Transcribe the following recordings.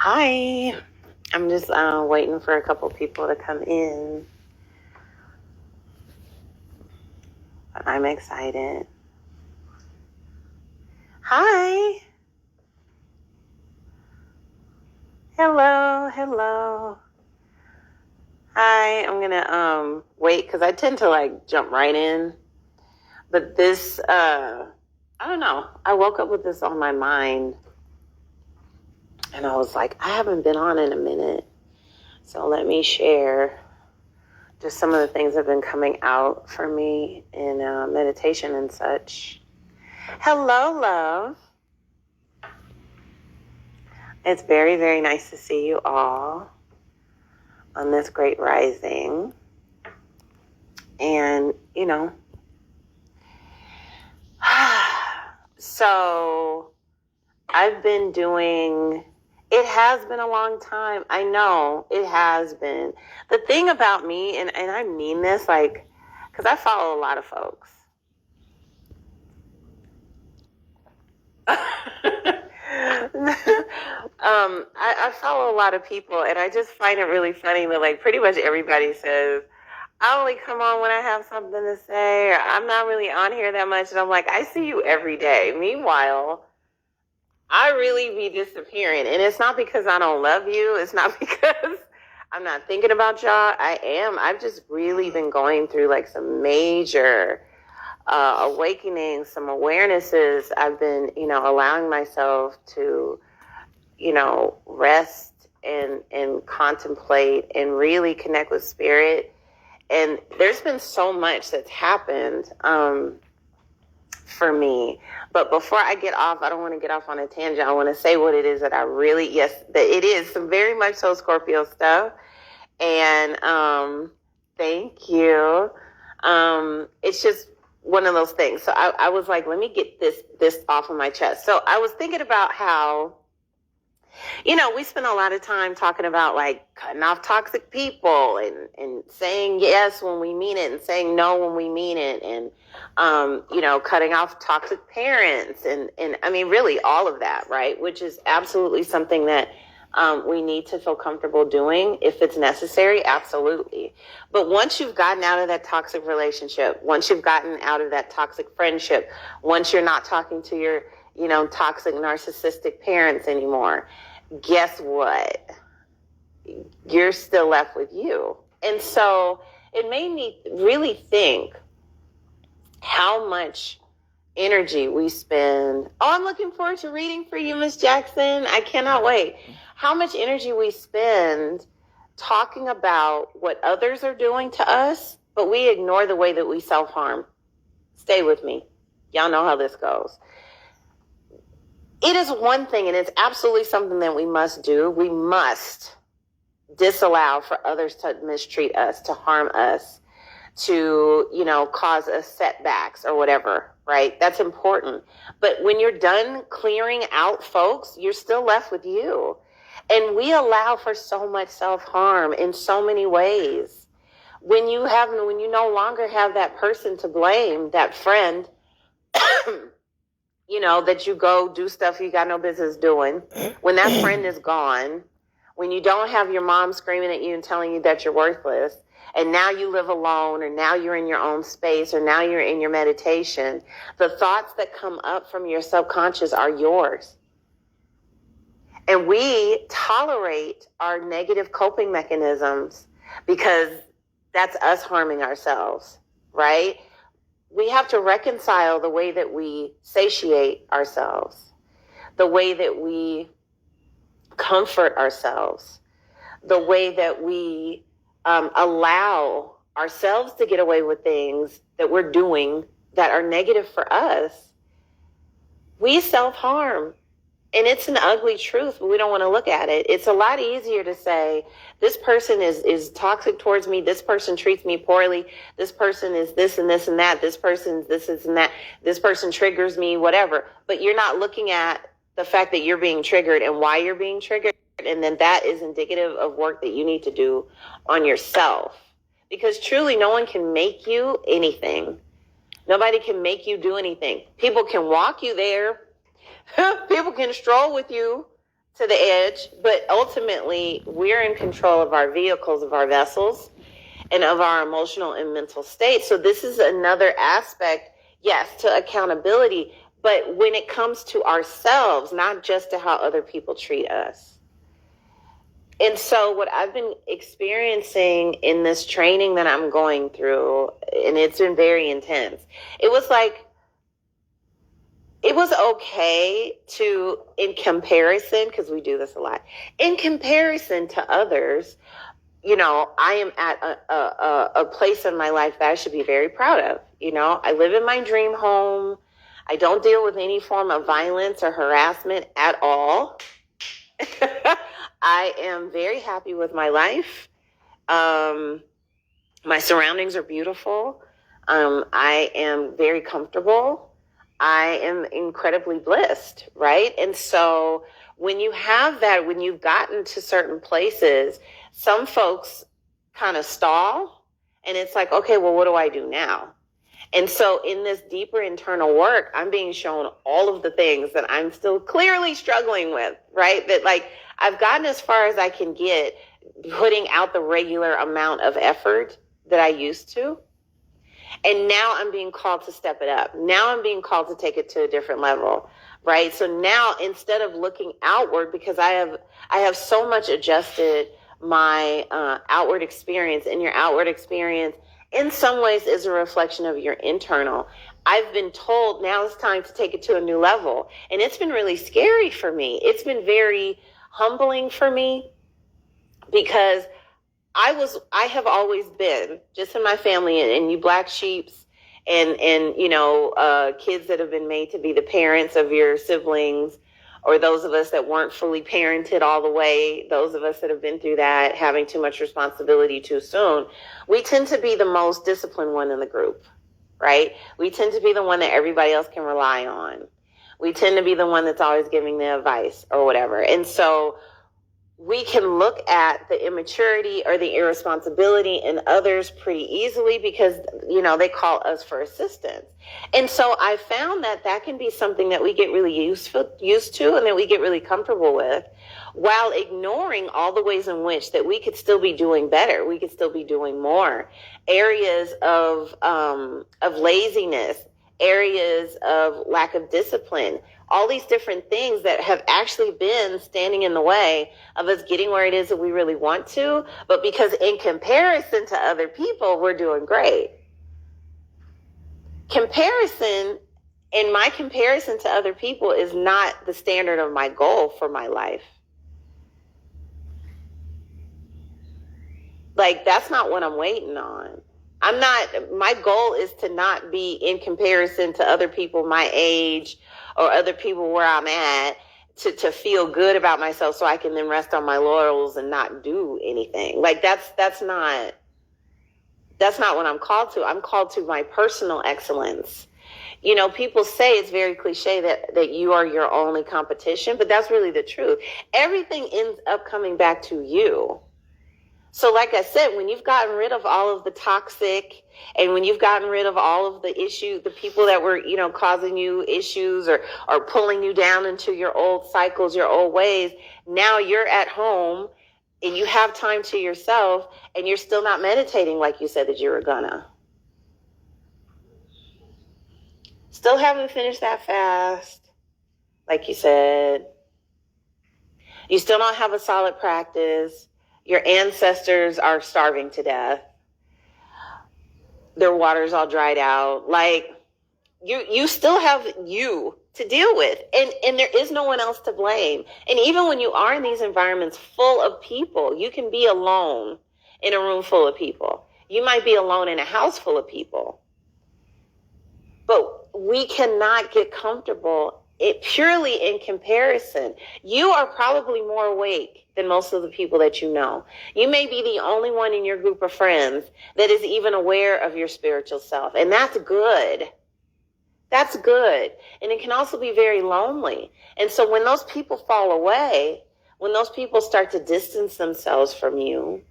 Hi. I'm just waiting for a couple people to come in. But I'm excited. Hi. Hello. Hi. I'm gonna wait because I tend to jump right in. But this I don't know. I woke up with this on my mind and I was like, I haven't been on in a minute. So let me share just some of the things that have been coming out for me in meditation and such. Hello, love. It's very, very nice to see you all on this great rising. And, so I've been doing, it has been a long time. I know it has been. The thing about me, and I mean this, because I follow a lot of folks. I follow a lot of people, and I just find it really funny that pretty much everybody says, I only come on when I have something to say, or I'm not really on here that much. And I'm like, I see you every day. Meanwhile, I really be disappearing. And it's not because I don't love you. It's not because I'm not thinking about y'all. I am. I've just really been going through some major awakening, some awarenesses. I've been, allowing myself to, rest and contemplate and really connect with spirit. And there's been so much that's happened for me. But before I get off, I don't want to get off on a tangent. I want to say what it is that that it is some very much so Scorpio stuff. And thank you. It's just one of those things. So I was like, let me get this off of my chest. So I was thinking about how, we spend a lot of time talking about cutting off toxic people and saying yes when we mean it and saying no when we mean it. And, cutting off toxic parents and I mean, really all of that, right? Which is absolutely something that we need to feel comfortable doing if it's necessary. Absolutely. But once you've gotten out of that toxic relationship, once you've gotten out of that toxic friendship, once you're not talking to your, toxic narcissistic parents anymore, guess what? You're still left with you. And so it made me really think how much energy we spend. Oh, I'm looking forward to reading for you, Miss Jackson. I cannot wait. How much energy we spend talking about what others are doing to us, but we ignore the way that we self-harm. Stay with me. Y'all know how this goes. It is one thing, and it's absolutely something that we must do. We must disallow for others to mistreat us, to harm us, to, cause us setbacks or whatever, right? That's important. But when you're done clearing out folks, you're still left with you. And we allow for so much self-harm in so many ways. When you no longer have that person to blame, that friend, that you go do stuff you got no business doing, when that friend is gone, when you don't have your mom screaming at you and telling you that you're worthless, and now you live alone, or now you're in your own space, or now you're in your meditation, the thoughts that come up from your subconscious are yours. And we tolerate our negative coping mechanisms because that's us harming ourselves, right? We have to reconcile the way that we satiate ourselves, the way that we comfort ourselves, the way that we allow ourselves to get away with things that we're doing that are negative for us. We self-harm. And it's an ugly truth, but we don't want to look at it. It's a lot easier to say, this person is toxic towards me. This person treats me poorly. This person is this and this and that. This person is this and that. This person triggers me, whatever. But you're not looking at the fact that you're being triggered and why you're being triggered. And then that is indicative of work that you need to do on yourself. Because truly, no one can make you anything. Nobody can make you do anything. People can walk you there. People can stroll with you to the edge, but ultimately we're in control of our vehicles, of our vessels, and of our emotional and mental state. So this is another aspect, yes, to accountability, but when it comes to ourselves, not just to how other people treat us. And so what I've been experiencing in this training that I'm going through, and it's been very intense, it was okay to, in comparison, because we do this a lot, in comparison to others, I am at a place in my life that I should be very proud of. I live in my dream home. I don't deal with any form of violence or harassment at all. I am very happy with my life. My surroundings are beautiful. I am very comfortable. I am incredibly blessed, right? And so when you have that, when you've gotten to certain places, some folks kind of stall, and it's like, okay, well, what do I do now? And so in this deeper internal work, I'm being shown all of the things that I'm still clearly struggling with, right? That like I've gotten as far as I can get, putting out the regular amount of effort that I used to. And now I'm being called to step it up. Now I'm being called to take it to a different level, right? So now instead of looking outward, because I have so much adjusted my outward experience, and your outward experience in some ways is a reflection of your internal. I've been told now it's time to take it to a new level. And it's been really scary for me. It's been very humbling for me, because I have always been, just in my family, and you black sheeps and kids that have been made to be the parents of your siblings, or those of us that weren't fully parented all the way, those of us that have been through that, having too much responsibility too soon, we tend to be the most disciplined one in the group, right? We tend to be the one that everybody else can rely on. We tend to be the one that's always giving the advice or whatever. And so we can look at the immaturity or the irresponsibility in others pretty easily, because, they call us for assistance. And so I found that can be something that we get really used to, and that we get really comfortable with, while ignoring all the ways in which that we could still be doing better. We could still be doing more. Areas of laziness, areas of lack of discipline, all these different things that have actually been standing in the way of us getting where it is that we really want to. But because in comparison to other people, we're doing great. Comparison, and my comparison to other people, is not the standard of my goal for my life. Like, that's not what I'm waiting on. My goal is to not be in comparison to other people my age or other people where I'm at, to feel good about myself so I can then rest on my laurels and not do anything. Like, that's not what I'm called to. I'm called to my personal excellence. People say, it's very cliche that you are your only competition, but that's really the truth. Everything ends up coming back to you. So like I said, when you've gotten rid of all of the toxic, and when you've gotten rid of all of the issues, the people that were, causing you issues or pulling you down into your old cycles, your old ways, now you're at home and you have time to yourself, and you're still not meditating like you said that you were gonna. Still haven't finished that fast, like you said. You still don't have a solid practice. Your ancestors are starving to death. Their water's all dried out. Like, you still have you to deal with. And there is no one else to blame. And even when you are in these environments full of people, you can be alone in a room full of people. You might be alone in a house full of people. But we cannot get comfortable purely in comparison. You are probably more awake than most of the people that you know. You may be the only one in your group of friends that is even aware of your spiritual self. And that's good. That's good. And it can also be very lonely. And so when those people fall away, when those people start to distance themselves from you,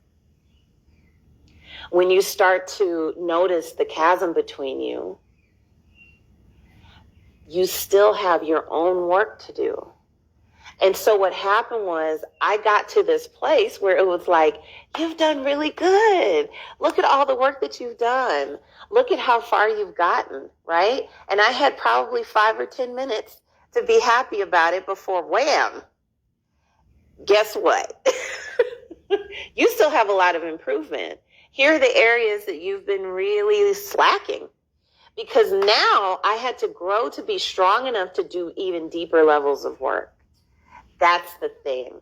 when you start to notice the chasm between you, you still have your own work to do. And so what happened was I got to this place where it was like, you've done really good. Look at all the work that you've done. Look at how far you've gotten, right? And I had probably 5 or 10 minutes to be happy about it before wham. Guess what? You still have a lot of improvement. Here are the areas that you've been really slacking. Because now I had to grow to be strong enough to do even deeper levels of work. That's the thing.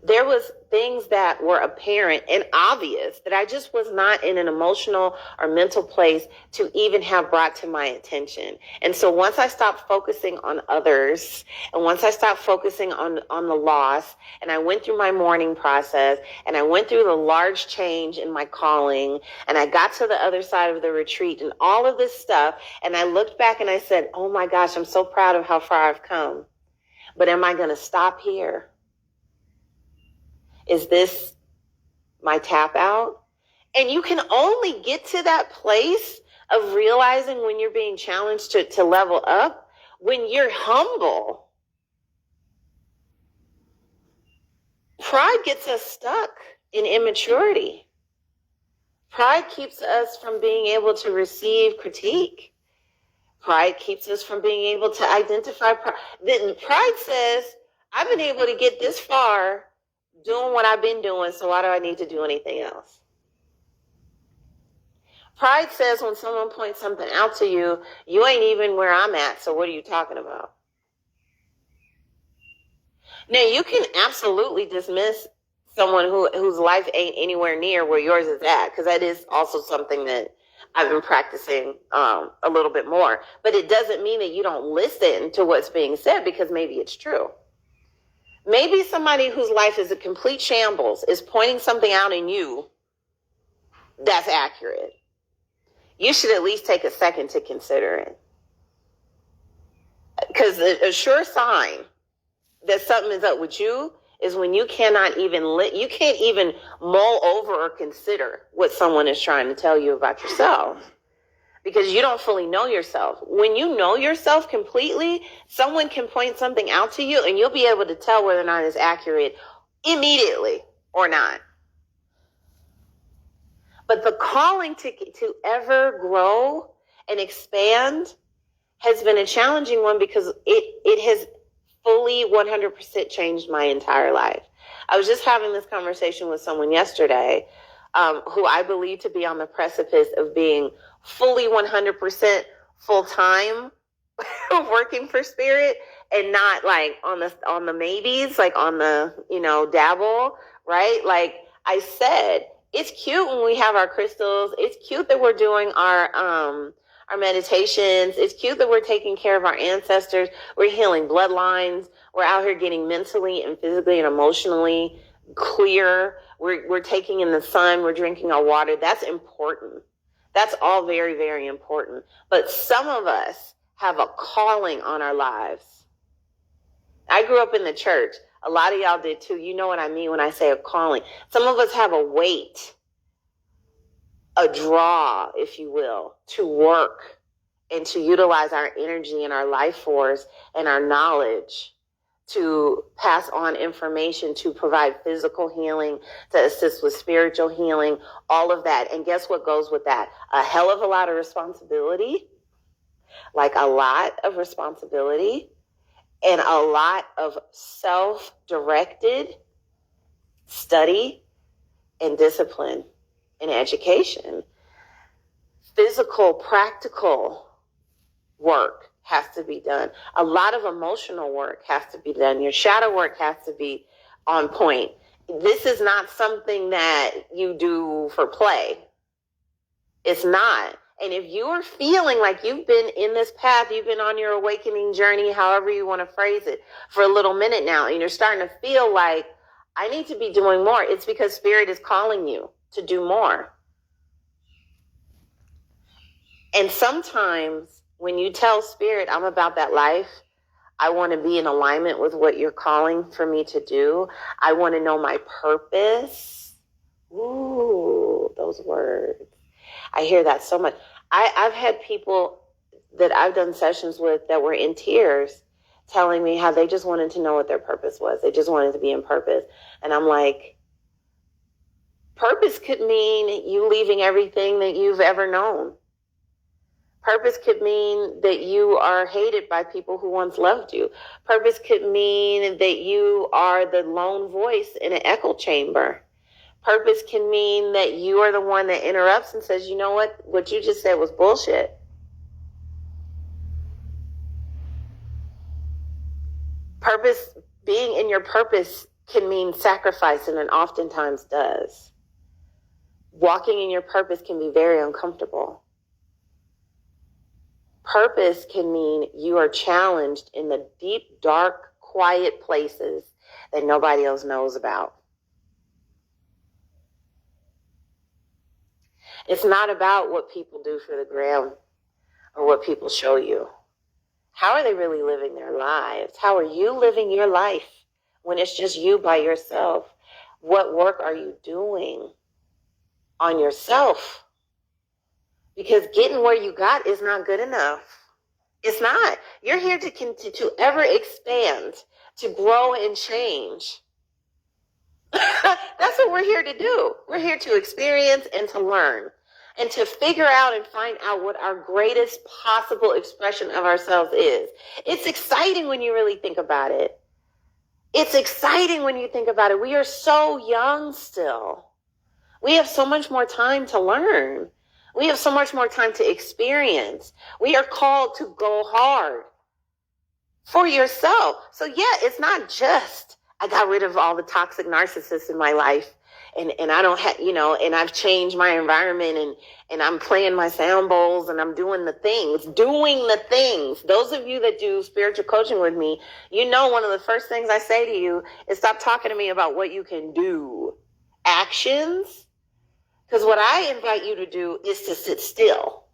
There was things that were apparent and obvious that I just was not in an emotional or mental place to even have brought to my attention. And so once I stopped focusing on others, and once I stopped focusing on the loss, and I went through my mourning process, and I went through the large change in my calling, and I got to the other side of the retreat and all of this stuff, and I looked back and I said, oh my gosh, I'm so proud of how far I've come. But am I going to stop here? Is this my tap out? And you can only get to that place of realizing when you're being challenged to level up when you're humble. Pride gets us stuck in immaturity. Pride keeps us from being able to receive critique. Pride keeps us from being able to identify pride. Then pride says, I've been able to get this far doing what I've been doing, so why do I need to do anything else? Pride says when someone points something out to you, you ain't even where I'm at, so what are you talking about? Now, you can absolutely dismiss someone whose life ain't anywhere near where yours is at, because that is also something that I've been practicing a little bit more. But it doesn't mean that you don't listen to what's being said, because maybe it's true. Maybe somebody whose life is a complete shambles is pointing something out in you that's accurate. You should at least take a second to consider it. Because a sure sign that something is up with you is when you cannot even you can't even mull over or consider what someone is trying to tell you about yourself, because you don't fully know yourself. When you know yourself completely, someone can point something out to you and you'll be able to tell whether or not it's accurate immediately or not. But the calling to ever grow and expand has been a challenging one, because it has fully 100% changed my entire life. I was just having this conversation with someone yesterday who I believe to be on the precipice of being fully 100% full-time working for Spirit, and not like on the maybes, like on the, dabble, right? Like I said, it's cute when we have our crystals. It's cute that we're doing our meditations. It's cute that we're taking care of our ancestors. We're healing bloodlines. We're out here getting mentally and physically and emotionally clear. We're taking in the sun. We're drinking our water. That's important. That's all very, very important. But some of us have a calling on our lives. I grew up in the church. A lot of y'all did too. You know what I mean when I say a calling. Some of us have a weight, a draw, if you will, to work and to utilize our energy and our life force and our knowledge to pass on information, to provide physical healing, to assist with spiritual healing, all of that. And guess what goes with that? A hell of a lot of responsibility, like a lot of responsibility, and a lot of self-directed study and discipline and education. Physical, practical work has to be done. A lot of emotional work has to be done. Your shadow work has to be on point. This is not something that you do for play. It's not. And if you are feeling like you've been in this path, you've been on your awakening journey, however you want to phrase it, for a little minute now, and you're starting to feel like, I need to be doing more, it's because Spirit is calling you to do more. And sometimes when you tell Spirit, I'm about that life, I want to be in alignment with what you're calling for me to do. I want to know my purpose. Ooh, those words. I hear that so much. I've had people that I've done sessions with that were in tears telling me how they just wanted to know what their purpose was. They just wanted to be in purpose. And I'm like, purpose could mean you leaving everything that you've ever known. Purpose could mean that you are hated by people who once loved you. Purpose could mean that you are the lone voice in an echo chamber. Purpose can mean that you are the one that interrupts and says, you know what you just said was bullshit. Purpose, being in your purpose can mean sacrifice, and it oftentimes does. Walking in your purpose can be very uncomfortable. Purpose can mean you are challenged in the deep, dark, quiet places that nobody else knows about. It's not about what people do for the gram or what people show you. How are they really living their lives? How are you living your life when it's just you by yourself? What work are you doing on yourself? Because getting where you got is not good enough. It's not. You're here to ever expand, to grow and change. That's what we're here to do. We're here to experience and to learn and to figure out and find out what our greatest possible expression of ourselves is. It's exciting when you really think about it. It's exciting when you think about it. We are so young still. We have so much more time to learn. We have so much more time to experience. We are called to go hard for yourself. So yeah, it's not just, I got rid of all the toxic narcissists in my life and I don't have, and I've changed my environment and I'm playing my sound bowls and I'm doing the things. Those of you that do spiritual coaching with me, one of the first things I say to you is stop talking to me about what you can do. Actions. Because what I invite you to do is to sit still.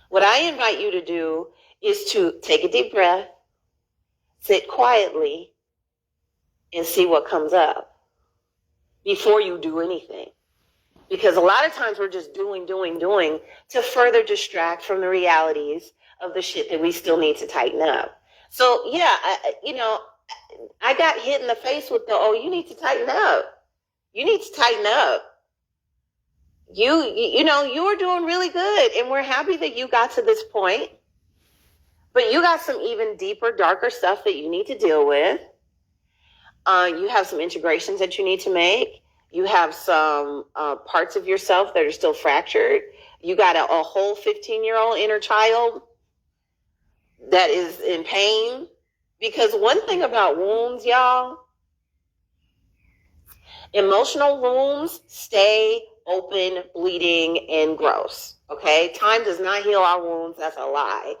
What I invite you to do is to take a deep breath, sit quietly, and see what comes up before you do anything. Because a lot of times we're just doing to further distract from the realities of the shit that we still need to tighten up. So yeah, I got hit in the face with you need to tighten up. You need to tighten up. You are doing really good, and we're happy that you got to this point. But you got some even deeper, darker stuff that you need to deal with. You have some integrations that you need to make. You have some parts of yourself that are still fractured. You got a whole 15-year-old inner child that is in pain. Because one thing about wounds, y'all, emotional wounds stay open, bleeding, and gross. Okay? Time does not heal our wounds. That's a lie.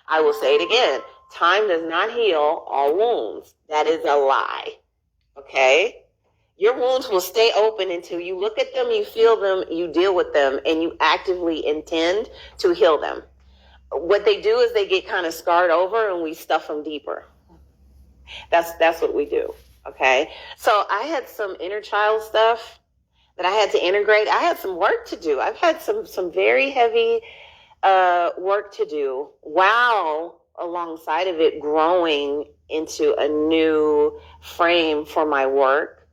I will say it again. Time does not heal all wounds. That is a lie. Okay? Your wounds will stay open until you look at them, you feel them, you deal with them, and you actively intend to heal them. What they do is they get kind of scarred over and we stuff them deeper. That's what we do. Okay? So I had some inner child stuff that I had to integrate. I had some work to do. I've had some very heavy work to do while alongside of it growing into a new frame for my work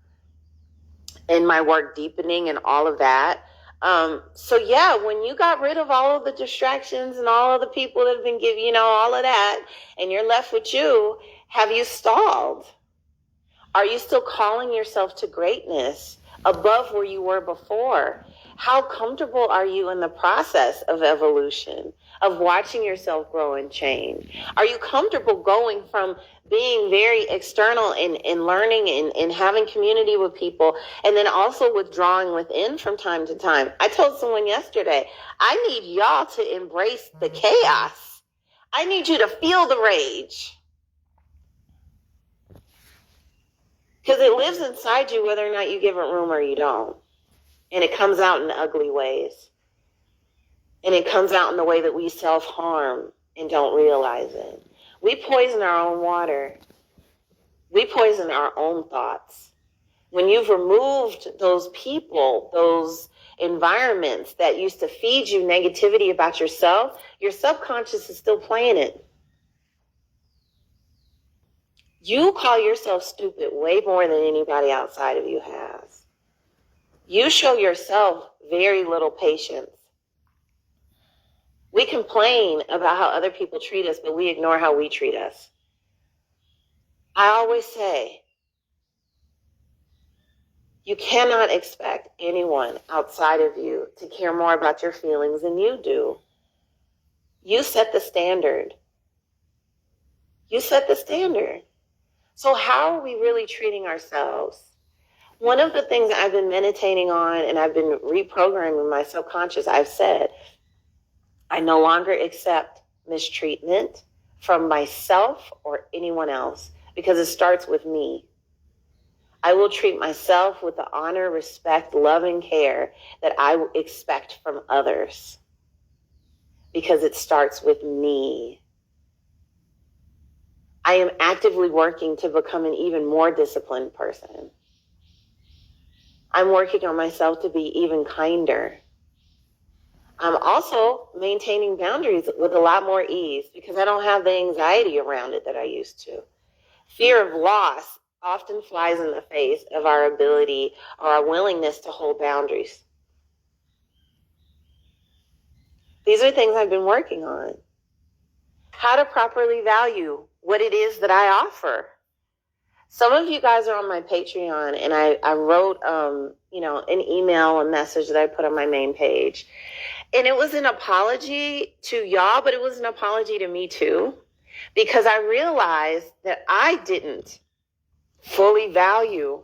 and my work deepening and all of that. So yeah, when you got rid of all of the distractions and all of the people that have been giving, all of that, and you're left with you, have you stalled? Are you still calling yourself to greatness above where you were before? How comfortable are you in the process of evolution, of watching yourself grow and change? Are you comfortable going from being very external and learning and having community with people, and then also withdrawing within from time to time? I told someone yesterday, I need y'all to embrace the chaos. I need you to feel the rage. Because it lives inside you whether or not you give it room or you don't. And it comes out in ugly ways. And it comes out in the way that we self-harm and don't realize it. We poison our own water. We poison our own thoughts. When you've removed those people, those environments that used to feed you negativity about yourself, your subconscious is still playing it. You call yourself stupid way more than anybody outside of you has. You show yourself very little patience. We complain about how other people treat us, but we ignore how we treat us. I always say, you cannot expect anyone outside of you to care more about your feelings than you do. You set the standard. You set the standard. So how are we really treating ourselves? One of the things I've been meditating on and I've been reprogramming my subconscious, I've said, I no longer accept mistreatment from myself or anyone else because it starts with me. I will treat myself with the honor, respect, love, and care that I expect from others because it starts with me. I am actively working to become an even more disciplined person. I'm working on myself to be even kinder. I'm also maintaining boundaries with a lot more ease because I don't have the anxiety around it that I used to. Fear of loss often flies in the face of our ability or our willingness to hold boundaries. These are things I've been working on. How to properly value what it is that I offer. Some of you guys are on my Patreon, and I wrote, an email, a message that I put on my main page. And it was an apology to y'all, but it was an apology to me too, because I realized that I didn't fully value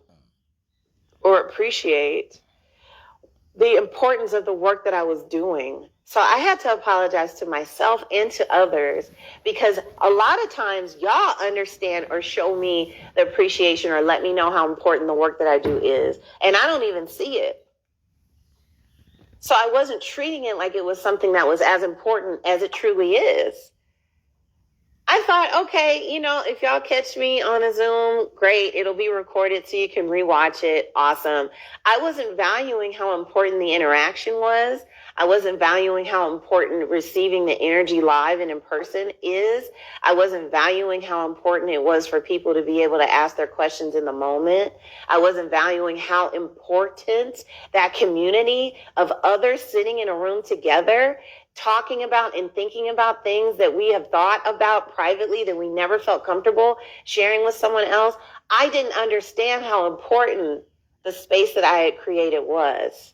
or appreciate the importance of the work that I was doing. So I had to apologize to myself and to others because a lot of times y'all understand or show me the appreciation or let me know how important the work that I do is. And I don't even see it. So I wasn't treating it like it was something that was as important as it truly is. I thought, okay, if y'all catch me on a Zoom, great. It'll be recorded so you can rewatch it. Awesome. I wasn't valuing how important the interaction was. I wasn't valuing how important receiving the energy live and in person is. I wasn't valuing how important it was for people to be able to ask their questions in the moment. I wasn't valuing how important that community of others sitting in a room together talking about and thinking about things that we have thought about privately that we never felt comfortable sharing with someone else. I didn't understand how important the space that I had created was.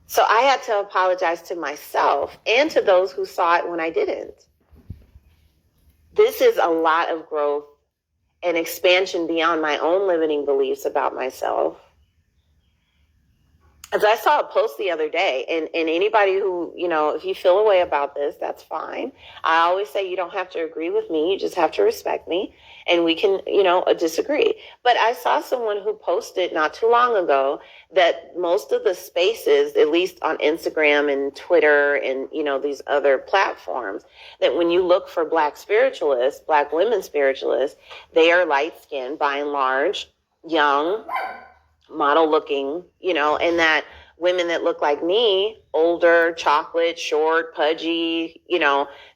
So I had to apologize to myself and to those who saw it when I didn't. This is a lot of growth and expansion beyond my own limiting beliefs about myself. As I saw a post the other day, and anybody who, if you feel a way about this, that's fine. I always say you don't have to agree with me. You just have to respect me, and we can, disagree. But I saw someone who posted not too long ago that most of the spaces, at least on Instagram and Twitter and, these other platforms, that when you look for Black spiritualists, Black women spiritualists, they are light-skinned by and large, young, model looking, and that women that look like me, older, chocolate, short, pudgy,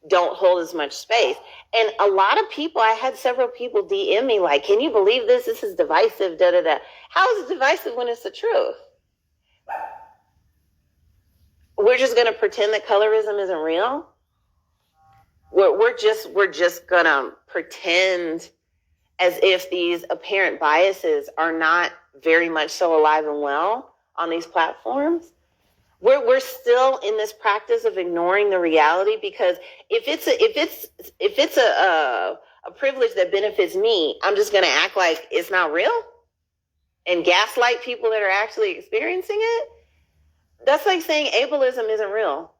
don't hold as much space. And a lot of people, I had several people DM me like, can you believe this? This is divisive, da, da, da. How is it divisive when it's the truth? We're just going to pretend that colorism isn't real? We're just going to pretend as if these apparent biases are not very much so alive and well on these platforms. We're still in this practice of ignoring the reality because if it's a privilege that benefits me, I'm just going to act like it's not real and gaslight people that are actually experiencing it. That's like saying ableism isn't real.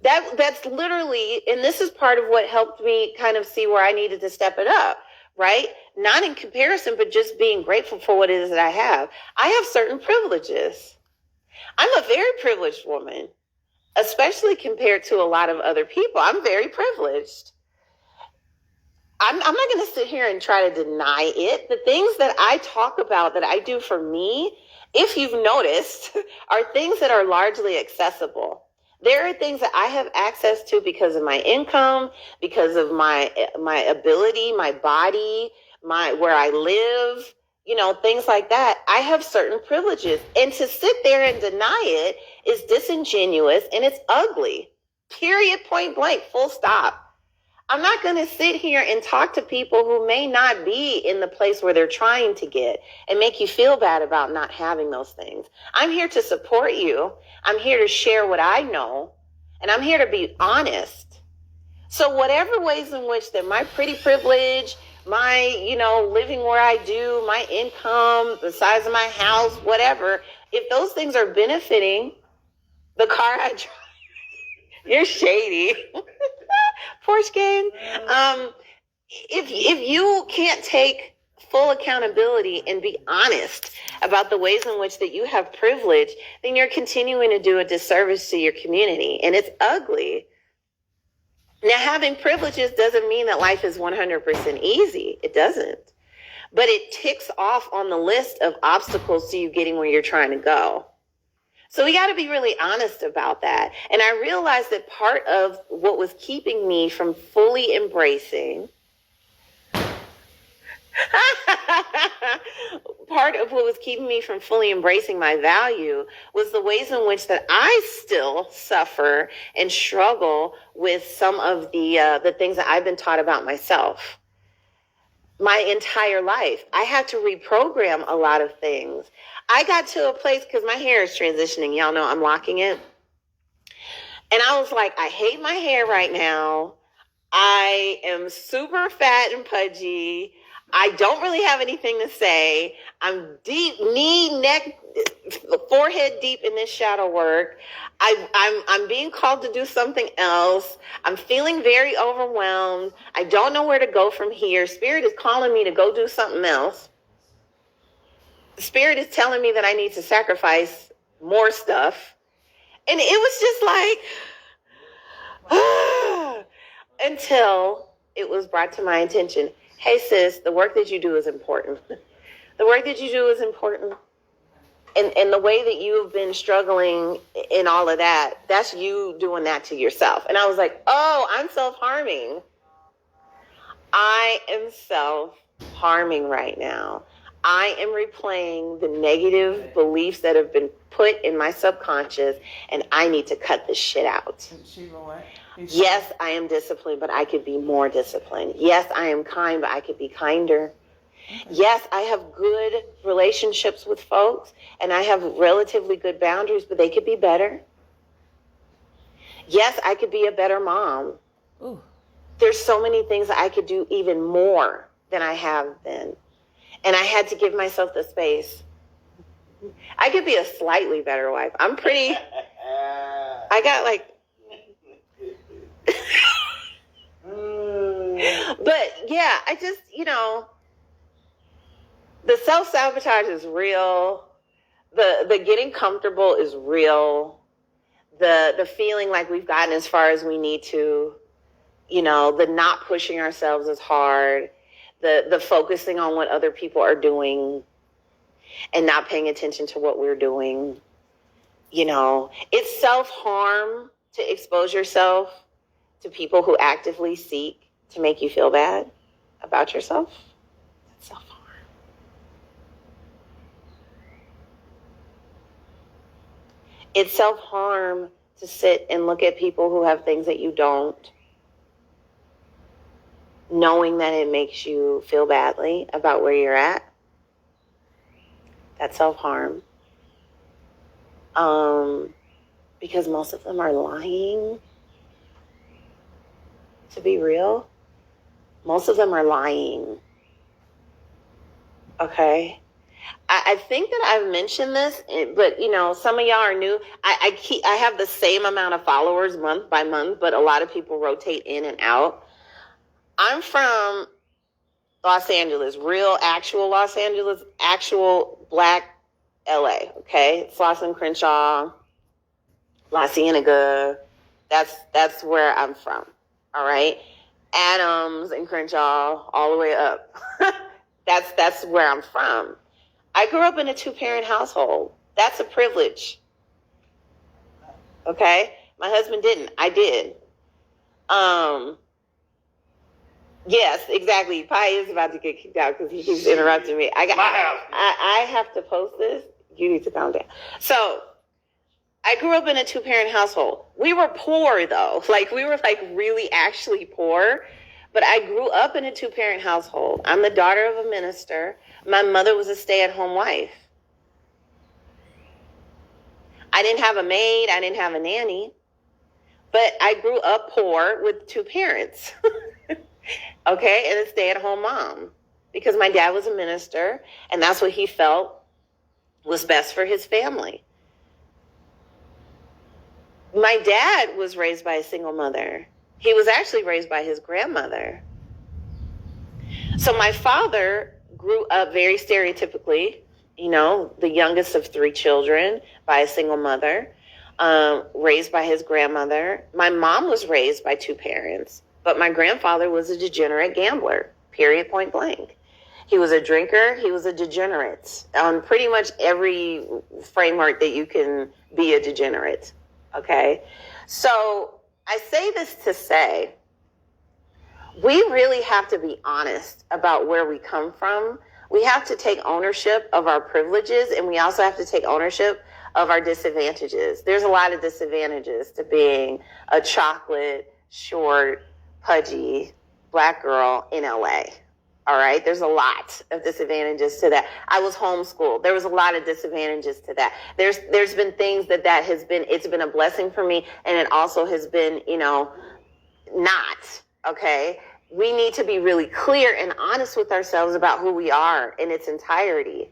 That's literally, and this is part of what helped me kind of see where I needed to step it up, right? Not in comparison, but just being grateful for what it is that I have. I have certain privileges. I'm a very privileged woman, especially compared to a lot of other people. I'm very privileged. I'm not going to sit here and try to deny it. The things that I talk about that I do for me, if you've noticed, are things that are largely accessible. There are things that I have access to because of my income, because of my ability, my body, my where I live, things like that. I have certain privileges. And to sit there and deny it is disingenuous and it's ugly. Period, point blank, full stop. I'm not going to sit here and talk to people who may not be in the place where they're trying to get and make you feel bad about not having those things. I'm here to support you. I'm here to share what I know, and I'm here to be honest. So whatever ways in which that my pretty privilege, my, living where I do, my income, the size of my house, whatever, if those things are benefiting the car I drive, you're shady. Porsche game. If you can't take full accountability and be honest about the ways in which that you have privilege, then you're continuing to do a disservice to your community, and it's ugly. Now, having privileges doesn't mean that life is 100% easy. It doesn't. But it ticks off on the list of obstacles to you getting where you're trying to go. So we got to be really honest about that. And I realized that part of what was keeping me from fully embracing, my value was the ways in which that I still suffer and struggle with some of the things that I've been taught about myself. My entire life, I had to reprogram a lot of things. I got to a place, because my hair is transitioning. Y'all know I'm locking it. And I was like, I hate my hair right now. I am super fat and pudgy. I don't really have anything to say. I'm deep, knee, neck, forehead deep in this shadow work. I'm being called to do something else. I'm feeling very overwhelmed. I don't know where to go from here. Spirit is calling me to go do something else. Spirit is telling me that I need to sacrifice more stuff. And it was just like, until it was brought to my attention. Hey, sis, the work that you do is important. The work that you do is important. And the way that you've been struggling in all of that, that's you doing that to yourself. And I was like, oh, I'm self-harming. I am self-harming right now. I am replaying the negative beliefs that have been put in my subconscious, and I need to cut this shit out. Yes, I am disciplined, but I could be more disciplined. Yes, I am kind, but I could be kinder. Yes, I have good relationships with folks, and I have relatively good boundaries, but they could be better. Yes, I could be a better mom. Ooh. There's so many things that I could do even more than I have been. And I had to give myself the space. I could be a slightly better wife. I got like... But yeah, I just, the self-sabotage is real. The getting comfortable is real. The feeling like we've gotten as far as we need to, the not pushing ourselves is hard. The focusing on what other people are doing and not paying attention to what we're doing. It's self-harm to expose yourself to people who actively seek to make you feel bad about yourself. That's self-harm. It's self-harm to sit and look at people who have things that you don't, knowing that it makes you feel badly about where you're at. That's self-harm. Because most of them are lying. To be real, most of them are lying. Okay? I think that I've mentioned this, but some of y'all are new. I have the same amount of followers month by month, but a lot of people rotate in and out. I'm from Los Angeles, real, actual Los Angeles, actual Black LA, okay? Slauson, Crenshaw, La Cienega. That's where I'm from, all right? Adams and Crenshaw, all the way up. That's where I'm from. I grew up in a 2-parent household. That's a privilege, okay? My husband didn't. I did. Yes, exactly. Pi is about to get kicked out because he keeps interrupting me. I have to post this. You need to calm down. So I grew up in a 2-parent household. We were poor though. Like we were like really actually poor. But I grew up in a 2-parent household. I'm the daughter of a minister. My mother was a stay-at-home wife. I didn't have a maid. I didn't have a nanny. But I grew up poor with 2 parents. Okay, and a stay-at-home mom. Because my dad was a minister, and that's what he felt was best for his family. My dad was raised by a single mother. He was actually raised by his grandmother. So my father grew up very stereotypically, you know, the youngest of 3 children by a single mother, raised by his grandmother. My mom was raised by 2 parents, but my grandfather was a degenerate gambler, period, point blank. He was a drinker. He was a degenerate on pretty much every framework that you can be a degenerate. Okay. So I say this to say, we really have to be honest about where we come from. We have to take ownership of our privileges, and we also have to take ownership of our disadvantages. There's a lot of disadvantages to being a chocolate, short, pudgy Black girl in LA. All right. There's a lot of disadvantages to that. I was homeschooled. There was a lot of disadvantages to that. There's been things that has been, it's been a blessing for me. And it also has been, you know, not. Okay. We need to be really clear and honest with ourselves about who we are in its entirety.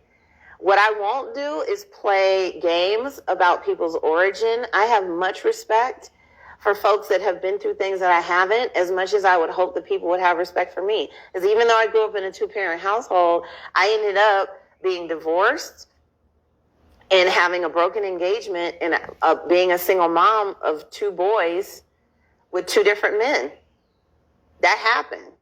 What I won't do is play games about people's origin. I have much respect for folks that have been through things that I haven't, as much as I would hope that people would have respect for me. Because even though I grew up in a 2-parent household, I ended up being divorced and having a broken engagement and being a single mom of 2 boys with 2 different men. That happened.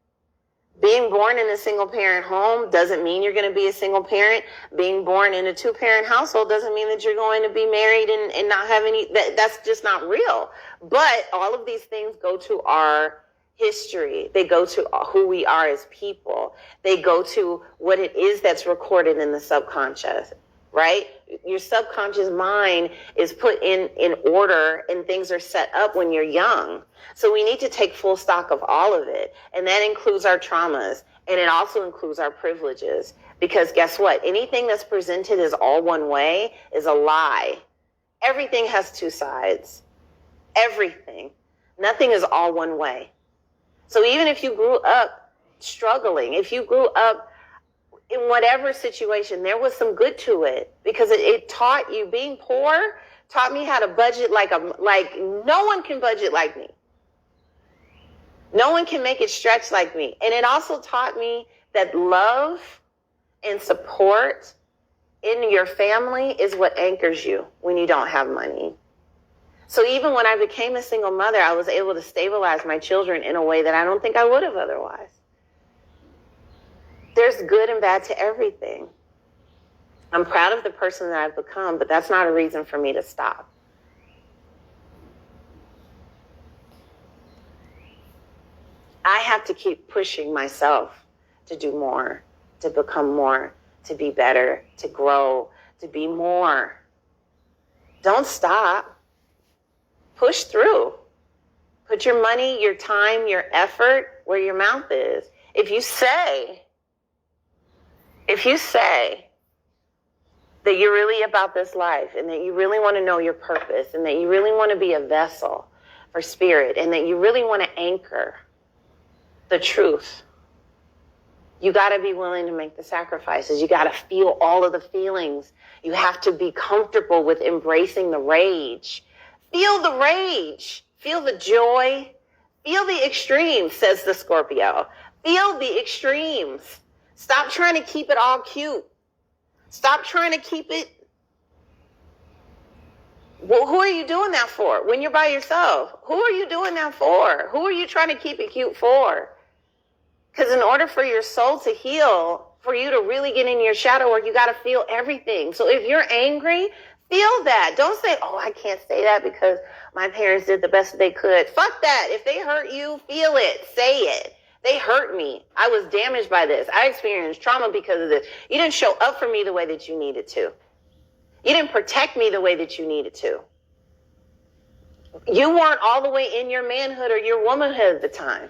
Being born in a single parent home doesn't mean you're going to be a single parent. Being born in a 2-parent household doesn't mean that you're going to be married and not have any, that's just not real. But all of these things go to our history. They go to who we are as people. They go to what it is that's recorded in the subconscious, right? Your subconscious mind is put in order and things are set up when you're young. So we need to take full stock of all of it. And that includes our traumas. And it also includes our privileges. Because guess what? Anything that's presented as all one way is a lie. Everything has 2 sides. Everything. Nothing is all one way. So even if you grew up struggling, if you grew up in whatever situation, there was some good to it. Because it taught you, being poor taught me how to budget like no one can budget like me. No one can make it stretch like me. And it also taught me that love and support in your family is what anchors you when you don't have money. So even when I became a single mother, I was able to stabilize my children in a way that I don't think I would have otherwise. There's good and bad to everything. I'm proud of the person that I've become, but that's not a reason for me to stop. I have to keep pushing myself to do more, to become more, to be better, to grow, to be more. Don't stop. Push through. Put your money, your time, your effort where your mouth is. If you say that you're really about this life and that you really want to know your purpose and that you really want to be a vessel for spirit and that you really want to anchor the truth, you got to be willing to make the sacrifices. You got to feel all of the feelings. You have to be comfortable with embracing the rage. Feel the rage. Feel the joy. Feel the extremes, says the Scorpio. Feel the extremes. Stop trying to keep it all cute. Stop trying to keep it. Well, who are you doing that for when you're by yourself? Who are you doing that for? Who are you trying to keep it cute for? Because in order for your soul to heal, for you to really get in your shadow work, you got to feel everything. So if you're angry, Feel that. Don't say, oh, I can't say that because my parents did the best they could. Fuck that. If they hurt you, feel it. Say it. They hurt me. I was damaged by this. I experienced trauma because of this. You didn't show up for me the way that you needed to. You didn't protect me the way that you needed to. You weren't all the way in your manhood or your womanhood at the time.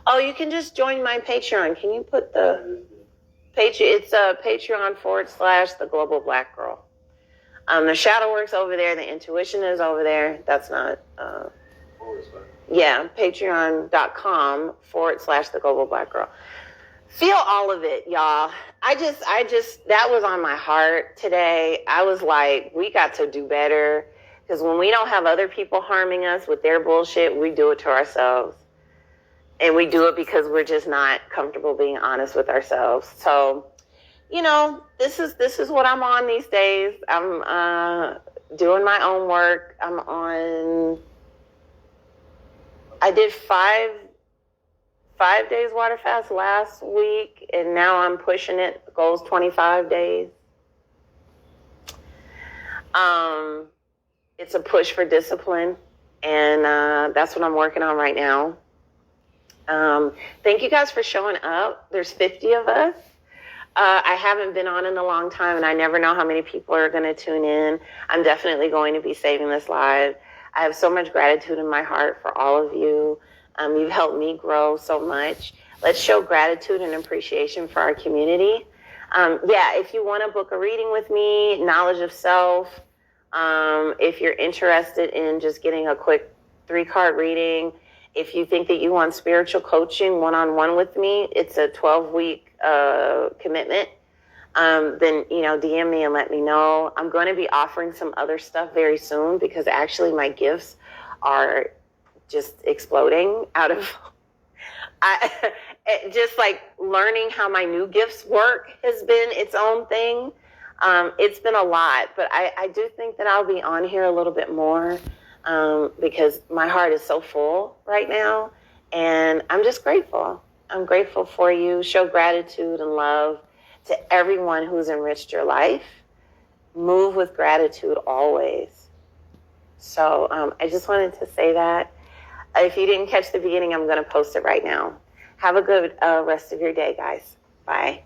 Oh, you can just join my Patreon. Can you put the page? It's Patreon.com/theglobalblackgirl. The shadow work's over there. The intuition is over there. That's not. Yeah, Patreon.com/theglobalblackgirl. Feel all of it, y'all. I just, that was on my heart today. I was like, we got to do better. Because when we don't have other people harming us with their bullshit, we do it to ourselves. And we do it because we're just not comfortable being honest with ourselves. So, you know, this is what I'm on these days. I'm doing my own work. I did five days water fast last week, and now I'm pushing it. The goal's 25 days. It's a push for discipline, and that's what I'm working on right now. Thank you guys for showing up. There's 50 of us. I haven't been on in a long time, and I never know how many people are going to tune in. I'm definitely going to be saving this live. I have so much gratitude in my heart for all of you. You've helped me grow so much. Let's show gratitude and appreciation for our community. If you want to book a reading with me, knowledge of self, if you're interested in just getting a quick 3-card reading, if you think that you want spiritual coaching one-on-one with me, it's a 12-week commitment. Then, DM me and let me know. I'm going to be offering some other stuff very soon because actually my gifts are just exploding out of... just like learning how my new gifts work has been its own thing. It's been a lot, but I do think that I'll be on here a little bit more because my heart is so full right now, and I'm just grateful. I'm grateful for you. Show gratitude and love to everyone who's enriched your life. Move with gratitude always. So I just wanted to say that. If you didn't catch the beginning, I'm going to post it right now. Have a good rest of your day, guys. Bye.